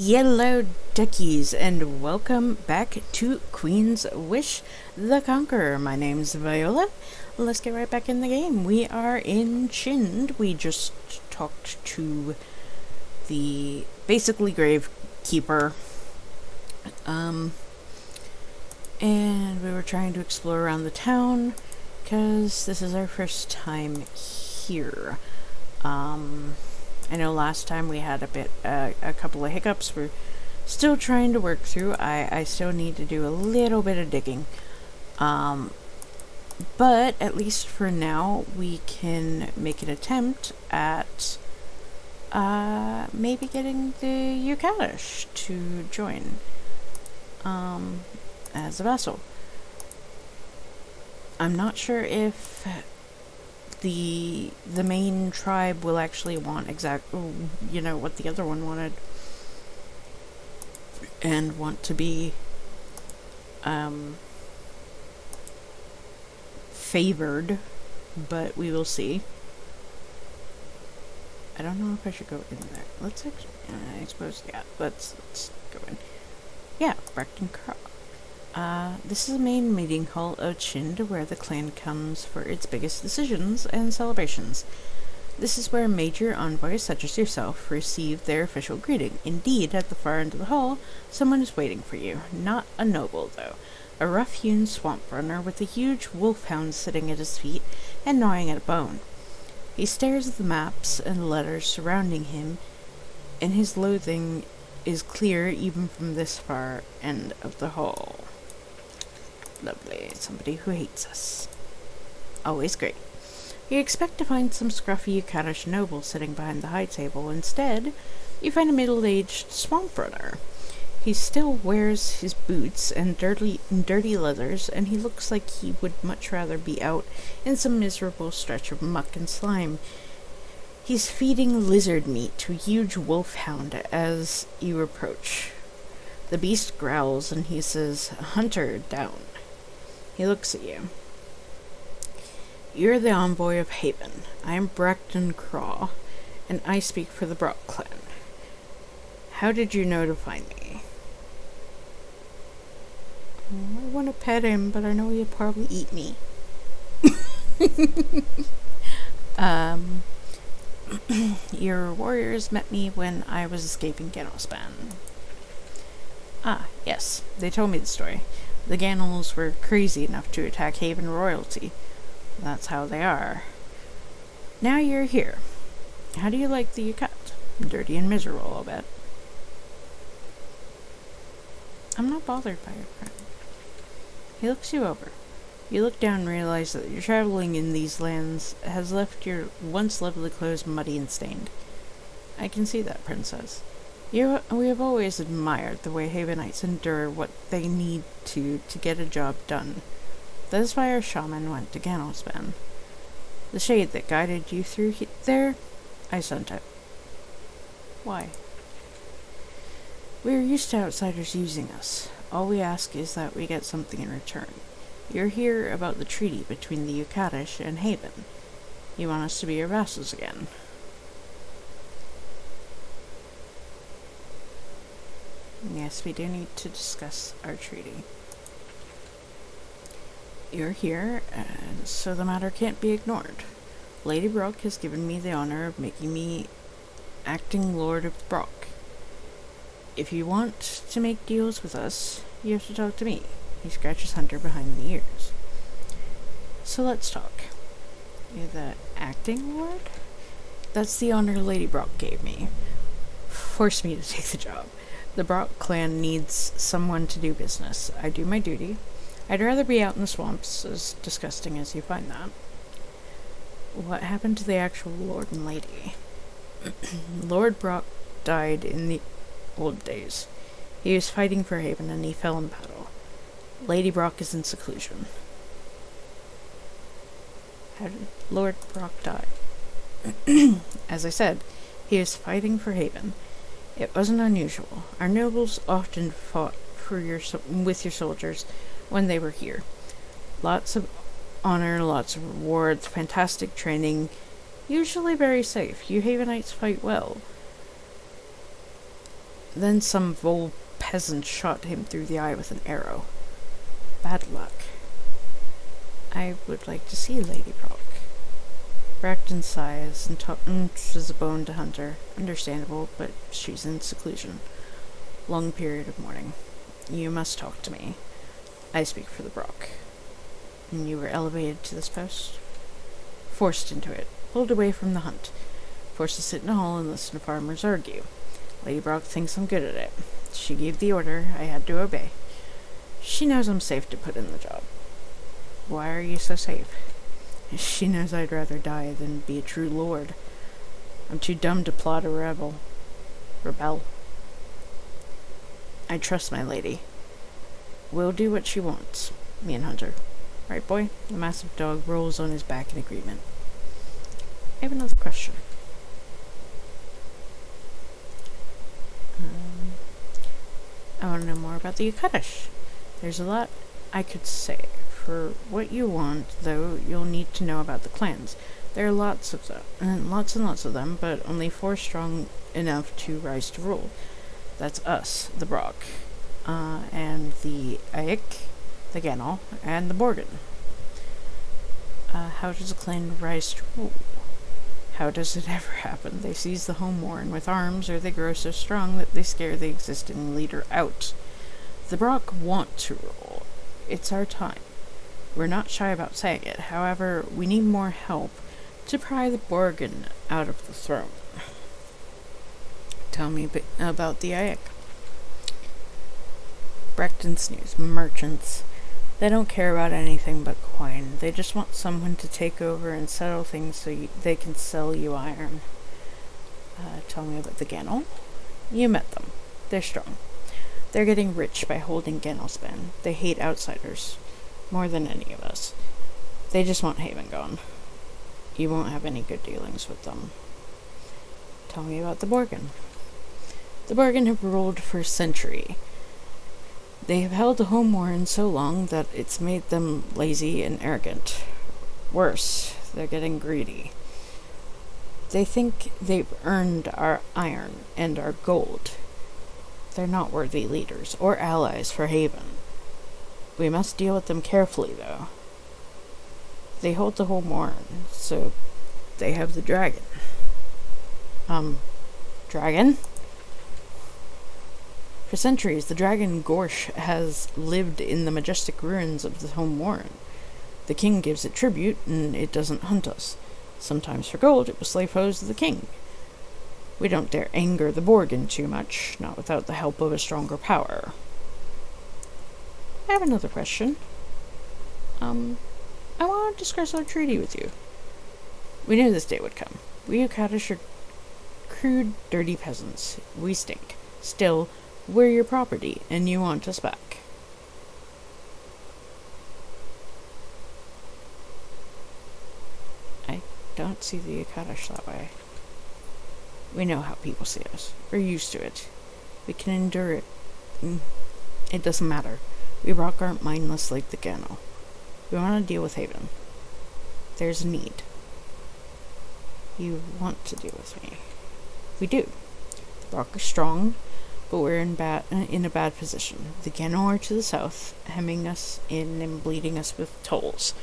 Yellow duckies, and welcome back to Queen's Wish, the Conqueror. My name's Viola. Let's get right back in the game. We are in Chinde. We just talked to the basically gravekeeper, and we were trying to explore around the town because this is our first time here. I know last time we had a couple of hiccups we're still trying to work through. I still need to do a little bit of digging. But at least for now, we can make an attempt at maybe getting the Yukatish to join as a vassal. I'm not sure if the main tribe will actually want what the other one wanted and want to be favored, but we will see. I don't know if I should go in there. Let's actually, I suppose, yeah, let's go in. Yeah, Breckton Crow. This is the main meeting hall of Chinde, where the clan comes for its biggest decisions and celebrations. This is where major envoys such as yourself receive their official greeting. Indeed, at the far end of the hall, someone is waiting for you. Not a noble, though. A rough-hewn swamp runner with a huge wolfhound sitting at his feet and gnawing at a bone. He stares at the maps and letters surrounding him, and his loathing is clear even from this far end of the hall. Lovely. Somebody who hates us. Always great. You expect to find some scruffy Yukatish noble sitting behind the high table. Instead, you find a middle-aged swamp runner. He still wears his boots and dirty leathers, and he looks like he would much rather be out in some miserable stretch of muck and slime. He's feeding lizard meat to a huge wolfhound as you approach. The beast growls and he says, "Hunter, down." He looks at you. You're the envoy of Haven. I am Breckton Crow, and I speak for the Brock clan. How did you know to find me? I want to pet him, but I know he'll probably eat me. Your warriors met me when I was escaping Genospan. Ah, yes, they told me the story. The Ganals were crazy enough to attack Haven royalty. That's how they are. Now you're here. How do you like the Yukat? Dirty and miserable, I'll bet. I'm not bothered by your friend. He looks you over. You look down and realize that your traveling in these lands has left your once lovely clothes muddy and stained. I can see that, princess. We have always admired the way Havenites endure what they need to get a job done. That is why our shaman went to Genospan. The shade that guided you through there, I sent it. Why? We are used to outsiders using us. All we ask is that we get something in return. You're here about the treaty between the Yukatish and Haven. You want us to be your vassals again. Yes, we do need to discuss our treaty. You're here, so the matter can't be ignored. Lady Brock has given me the honor of making me acting Lord of Brock. If you want to make deals with us, you have to talk to me. He scratches Hunter behind the ears. So let's talk. You're the acting Lord? That's the honor Lady Brock gave me. Forced me to take the job. The Brock clan needs someone to do business. I do my duty. I'd rather be out in the swamps, as disgusting as you find that. What happened to the actual Lord and Lady? Lord Brock died in the old days. He was fighting for Haven and he fell in battle. Lady Brock is in seclusion. How did Lord Brock die? As I said, he was fighting for Haven. It wasn't unusual. Our nobles often fought with your soldiers when they were here. Lots of honor, lots of rewards, fantastic training, usually very safe. You Havenites fight well. Then some vole peasant shot him through the eye with an arrow. Bad luck. I would like to see Lady Brock. Bracton sighs and tosses a bone to Hunter. Understandable, but she's in seclusion. Long period of mourning. You must talk to me. I speak for the Brock. And you were elevated to this post? Forced into it. Pulled away from the hunt. Forced to sit in a hall and listen to farmers argue. Lady Brock thinks I'm good at it. She gave the order. I had to obey. She knows I'm safe to put in the job. Why are you so safe? She knows I'd rather die than be a true lord. I'm too dumb to plot a rebel. I trust my lady. We'll do what she wants, me and Hunter. Right, boy? The massive dog rolls on his back in agreement. I have another question. I want to know more about the Yukatish. There's a lot I could say. For what you want, though, you'll need to know about the clans. There are lots of them, and lots of them, but only 4 strong enough to rise to rule. That's us, the Brock, and the Aik, the Genal, and the Borgen. How does a clan rise to rule? How does it ever happen? They seize the homeworn with arms, or they grow so strong that they scare the existing leader out. The Brock want to rule. It's our time. We're not shy about saying it. However, we need more help to pry the Borgen out of the throne. Tell me about the Aik. Bracton's news. Merchants. They don't care about anything but coin. They just want someone to take over and settle things so they can sell you iron. Tell me about the Genal. You met them. They're strong. They're getting rich by holding Genalspan. They hate outsiders. More than any of us. They just want Haven gone. You won't have any good dealings with them. Tell me about the Borgen. The Borgen have ruled for a century. They have held the homeworn so long that it's made them lazy and arrogant. Worse, they're getting greedy. They think they've earned our iron and our gold. They're not worthy leaders or allies for Haven. We must deal with them carefully, though. They hold the homeworn, so they have the dragon. Dragon? For centuries, the dragon Gorsh has lived in the majestic ruins of the homeworn. The king gives it tribute, and it doesn't hunt us. Sometimes for gold, it will slay foes of the king. We don't dare anger the Borgen too much, not without the help of a stronger power. I have another question. I want to discuss our treaty with you. We knew this day would come. We Yukatish are crude, dirty peasants. We stink. Still, we're your property, and you want us back. I don't see the Yukatish that way. We know how people see us. We're used to it. We can endure it. It doesn't matter. We Brock aren't mindless like the Genal. We want to deal with Haven. There's a need. You want to deal with me. We do. The Brock are strong, but we're in a bad position. The Genal are to the south, hemming us in and bleeding us with tolls.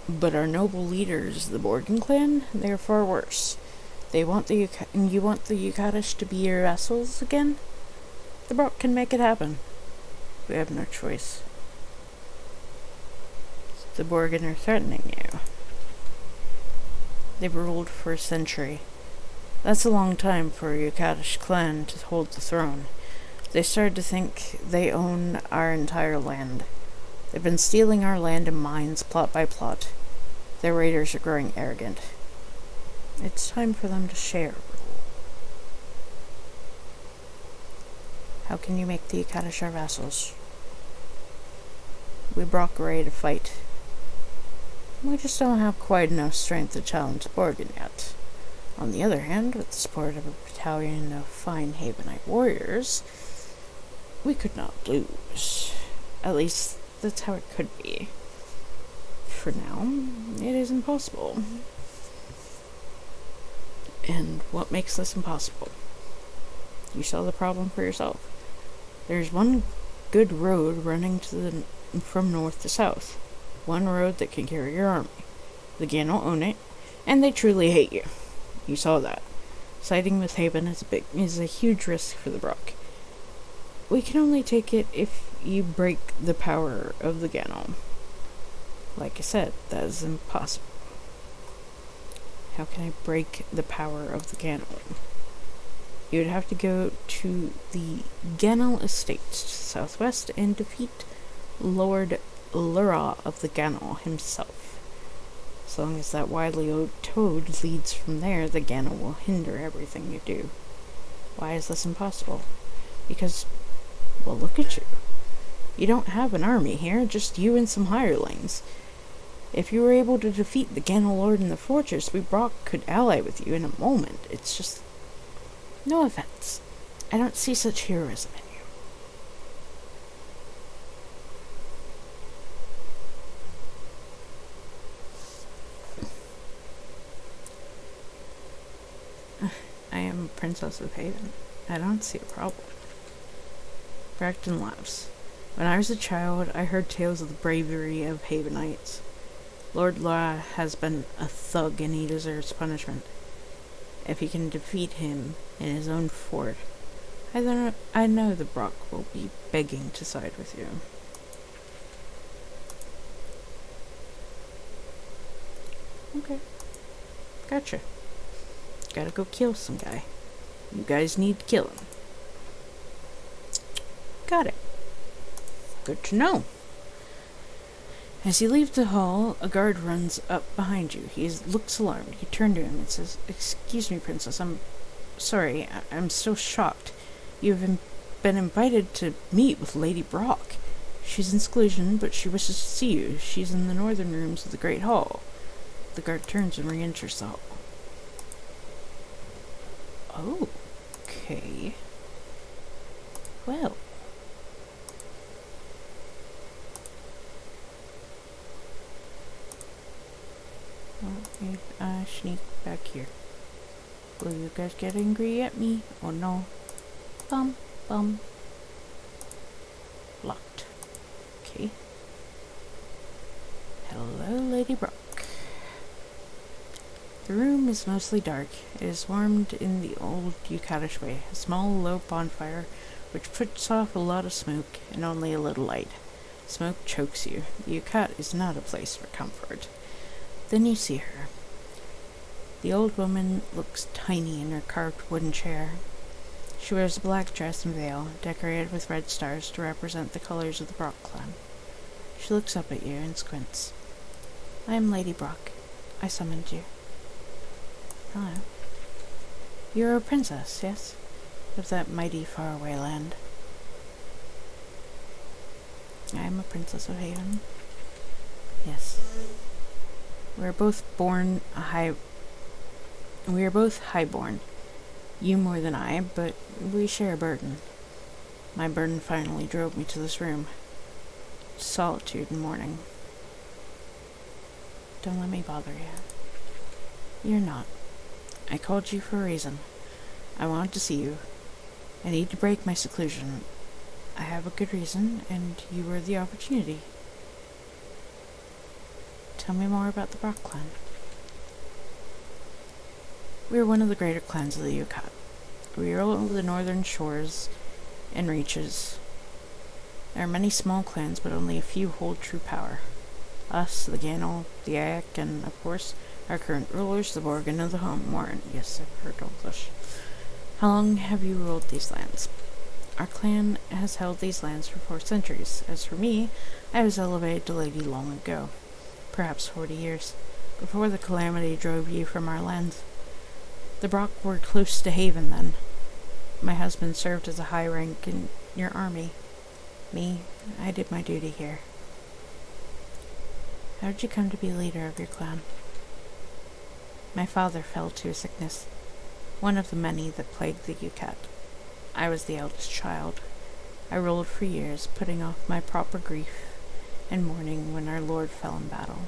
But our noble leaders, the Borgen clan, they're far worse. You want the Yukatish to be your vassals again? The Brock can make it happen. We have no choice. The Borgen are threatening you. They've ruled for a century. That's a long time for a Yukatish clan to hold the throne. They started to think they own our entire land. They've been stealing our land and mines plot by plot. Their raiders are growing arrogant. It's time for them to share. How can you make the Yukatish our vassals? We Brock are ready to fight. We just don't have quite enough strength to challenge Borgen yet. On the other hand, with the support of a battalion of fine Havenite warriors, we could not lose. At least, that's how it could be. For now, it is impossible. And what makes this impossible? You saw the problem for yourself. There's one good road running from north to south. One road that can carry your army. The Gannel own it, and they truly hate you. You saw that. Siding with Haven is a huge risk for the Brock. We can only take it if you break the power of the Gannel. Like I said, that is impossible. How can I break the power of the Gannel? You would have to go to the Gannel Estates to the southwest and defeat Lord Lura of the Gannel himself. As long as that wily old toad leads from there, the Gannel will hinder everything you do. Why is this impossible? Because, well, look at you. You don't have an army here, just you and some hirelings. If you were able to defeat the Gannel Lord in the fortress, we Brock could ally with you in a moment. It's just... no offense. I don't see such heroism in you. I am Princess of Haven. I don't see a problem. Bracton laughs. When I was a child, I heard tales of the bravery of Havenites. Lord Law has been a thug and he deserves punishment. If you can defeat him in his own fort, I know the Brock will be begging to side with you. Okay. Gotcha. Gotta go kill some guy. You guys need to kill him. Got it. Good to know. As you leave the hall, a guard runs up behind you. He looks alarmed. You turn to him and says, "Excuse me, Princess. I'm sorry. I'm still shocked. You've been invited to meet with Lady Brock. She's in seclusion, but she wishes to see you. She's in the northern rooms of the Great Hall." The guard turns and re-enters the hall. Oh, okay. Well. Sneak back here. Will you guys get angry at me or no? Bum. Locked. Okay. Hello, Lady Brock. The room is mostly dark. It is warmed in the old Yucatish way, a small, low bonfire which puts off a lot of smoke and only a little light. Smoke chokes you. The Yucat is not a place for comfort. Then you see her. The old woman looks tiny in her carved wooden chair. She wears a black dress and veil, decorated with red stars to represent the colors of the Brock clan. She looks up at you and squints. "I am Lady Brock. I summoned you." "Hello. You're a princess, yes? Of that mighty faraway land." "I am a princess of Haven." "Yes. We are both highborn. You more than I, but we share a burden. My burden finally drove me to this room. Solitude and mourning." "Don't let me bother you." "You're not. I called you for a reason. I wanted to see you. I need to break my seclusion. I have a good reason, and you were the opportunity." "Tell me more about the Brock clan." "We are one of the greater clans of the Yucat. We rule over the northern shores and reaches. There are many small clans, but only a few hold true power. Us, the Gannel, the Ayak, and, of course, our current rulers, the Borgin of the Home Warren." Yes, I've heard English. "How long have you ruled these lands?" "Our clan has held these lands for 4 centuries. As for me, I was elevated to lady long ago. Perhaps 40 years, before the calamity drove you from our lands. The Brock were close to Haven then. My husband served as a high rank in your army. Me, I did my duty here." "How did you come to be leader of your clan?" "My father fell to a sickness, one of the many that plagued the Yucat. I was the eldest child. I ruled for years, putting off my proper grief and mourning when our lord fell in battle."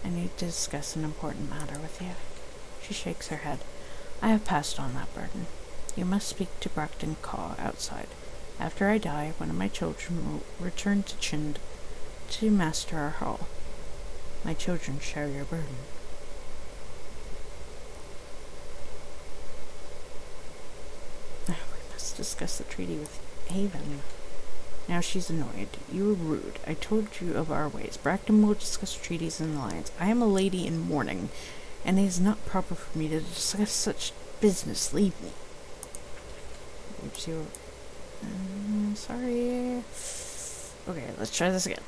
"I need to discuss an important matter with you." She shakes her head. I have passed on that burden. You must speak to Bracton Caw outside. After I die, one of my children will return to Chinde to master our hall. My children share your burden. We must discuss the treaty with Haven. Now she's annoyed. You were rude. I told you of our ways. Bracton will discuss treaties and alliance. I am a lady in mourning, and it is not proper for me to discuss such business. Leave me. Oops, you. Sorry. Okay, let's try this again.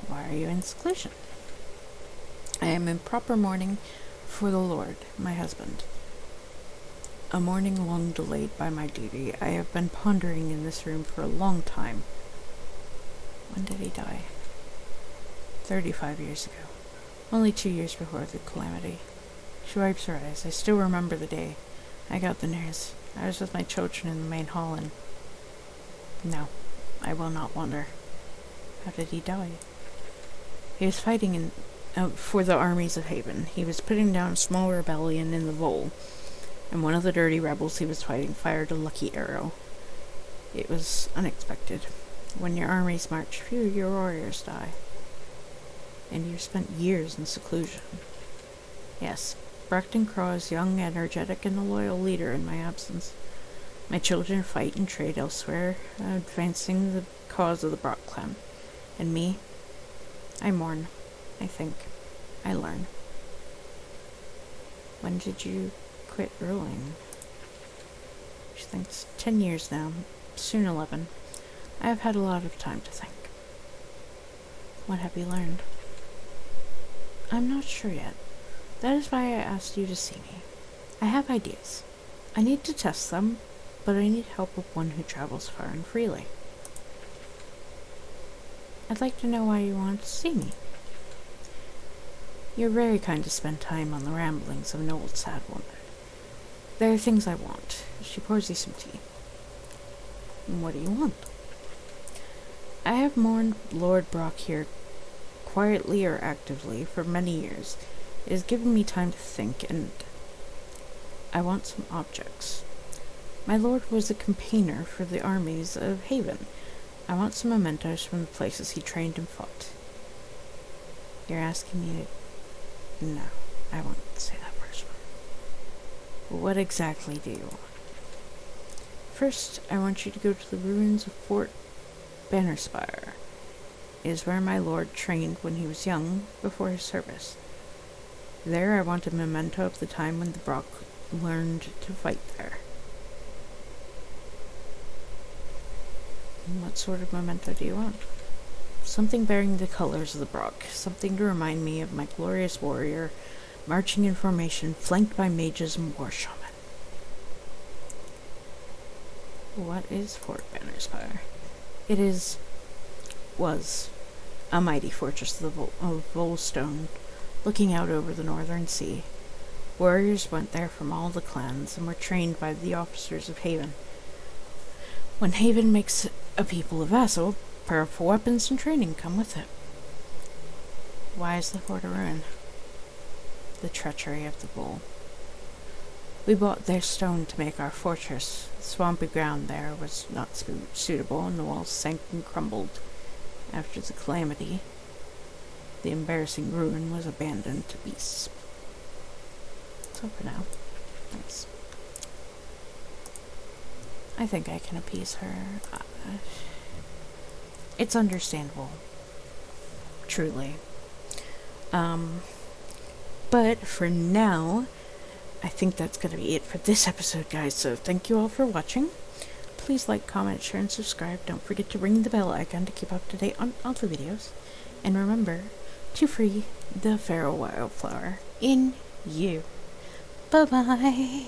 Why are you in seclusion? I am in proper mourning for the Lord, my husband. A mourning long delayed by my duty. I have been pondering in this room for a long time. When did he die? 35 years ago. Only 2 years before the calamity. She wipes her eyes. I still remember the day. I got the news. I was with my children in the main hall and... No, I will not wonder. How did he die? He was fighting for the armies of Haven. He was putting down a small rebellion in the Vole, and one of the dirty rebels he was fighting fired a lucky arrow. It was unexpected. When your armies march, few of your warriors die. And you spent years in seclusion. Yes, Bracton Caw is young, energetic, and a loyal leader in my absence. My children fight and trade elsewhere, advancing the cause of the Brock clan. And me, I mourn, I think, I learn. When did you quit ruling? She thinks 10 years now, soon 11. I have had a lot of time to think. What have you learned? I'm not sure yet. That is why I asked you to see me. I have ideas. I need to test them, but I need help with one who travels far and freely. I'd like to know why you want to see me. You're very kind to spend time on the ramblings of an old sad woman. There are things I want. She pours you some tea. What do you want? I have mourned Lord Brock here, quietly or actively, for many years. It has given me time to think, and I want some objects. My lord was a campaigner for the armies of Haven. I want some mementos from the places he trained and fought. You're asking me to... No, I won't say that first one. What exactly do you want? First, I want you to go to the ruins of Fort Bannerspire. It is where my lord trained when he was young, before his service. There I want a memento of the time when the Brock learned to fight there. What sort of memento do you want? Something bearing the colors of the Brock, something to remind me of my glorious warrior, marching in formation, flanked by mages and war shaman. What is Fort Bannerspire? It was a mighty fortress of Volstone, looking out over the northern sea. Warriors went there from all the clans and were trained by the officers of Haven. When Haven makes a people a vassal, powerful weapons and training come with it. Why is the fort a ruin? The treachery of the bull. We bought their stone to make our fortress. The swampy ground there was not suitable, and the walls sank and crumbled. After the calamity, the embarrassing ruin was abandoned to beasts. So for now, thanks. I think I can appease her. It's understandable. Truly. But for now, I think that's going to be it for this episode, guys. So thank you all for watching. Please like, comment, share, and subscribe. Don't forget to ring the bell icon to keep up to date on all the videos. And remember to free the feral wildflower in you. Bye-bye.